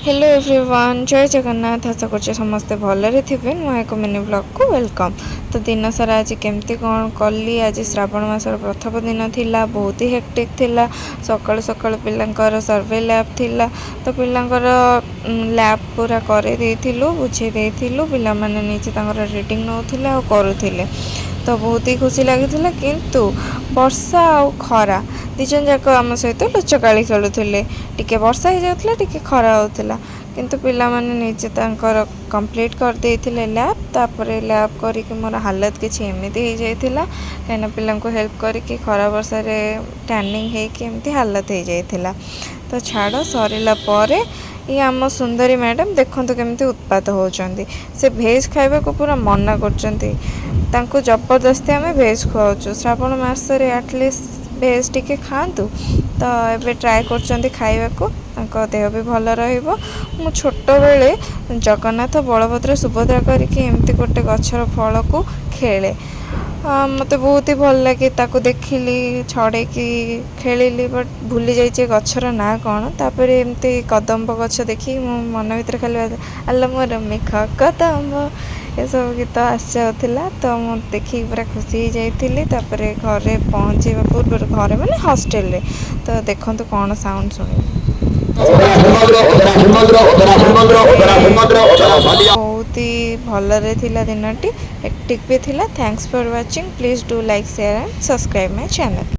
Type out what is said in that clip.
Hello everyone, जय जगन्नाथ। आशा कर समस्ते भलरे थे। नुआ एक मिनी ब्लॉग को वेलकम। तो दिन सारा आज केमती कौन कली। आज श्रावण मासर प्रथम दिन थिला, बहुत ही हेक्टिक थिला। सकाळु सकाळु पिलांकर सर्वे लैब थिला, तो पिलांकर लैब पूरा करे देथिलु, बुझे देथिलु। पिला माने नीचे तांकर रीडिंग नउथिले आ करूथिले, तो बहुत ही खुशी लगी। किंतु वर्षा आ खरा दिजन जाक आम सहित लुचकाड़ी खेलुले। टिके वर्षा हो जाता, टिके खरा होता, किंतु पिला माने निजे तांकर कंप्लीट कर देथिले लैब। तापर लैब करिक मोर हालत किछि एमिति हो जाइथिला, कहीं पिला को हेल्प करिक खरा वर्षा रे टैनिंग हेकि एमती हालत हो जाइथिला। तो छाड़ सरिला परे ये आम सुंदरी मैडम देखते केमती उत्पात होचंदी। से भेज खाइबा को पूरा मना करचंदी। तांको जबरदस्ती आम भेज खुआचु। श्रावण मास रे एटलिस्ट भेज टिके खातु, तो एबे ट्राए करचंदी खाइबा को। तांको देह भी भल रहिबो। मु छोट बेले जगन्नाथ बलभद्र सुभद्रा करिके एमती गोटे गछर फल को खेले। मत बहुत ही भल लगे। ताको देखिली, छड़ेकी खेलिली, बट भूली जाइए गछर ना कौन। तापर एमती कदम्ब गछ देखी मो मन भर खाली आल मोर मेघ कदम्ब ये सब गीत आसला। तो मुझे देखिए पूरा खुशी हो जाइली। घरे पहुँचा पूर्व घरे मैंने हॉस्टेल रे, तो देखो कौन साउंड शुणी। बहुत ही भलरे थिला दिनटी, हेक्टिक भी थिला। Thanks for watching. Please do like share and subscribe my channel.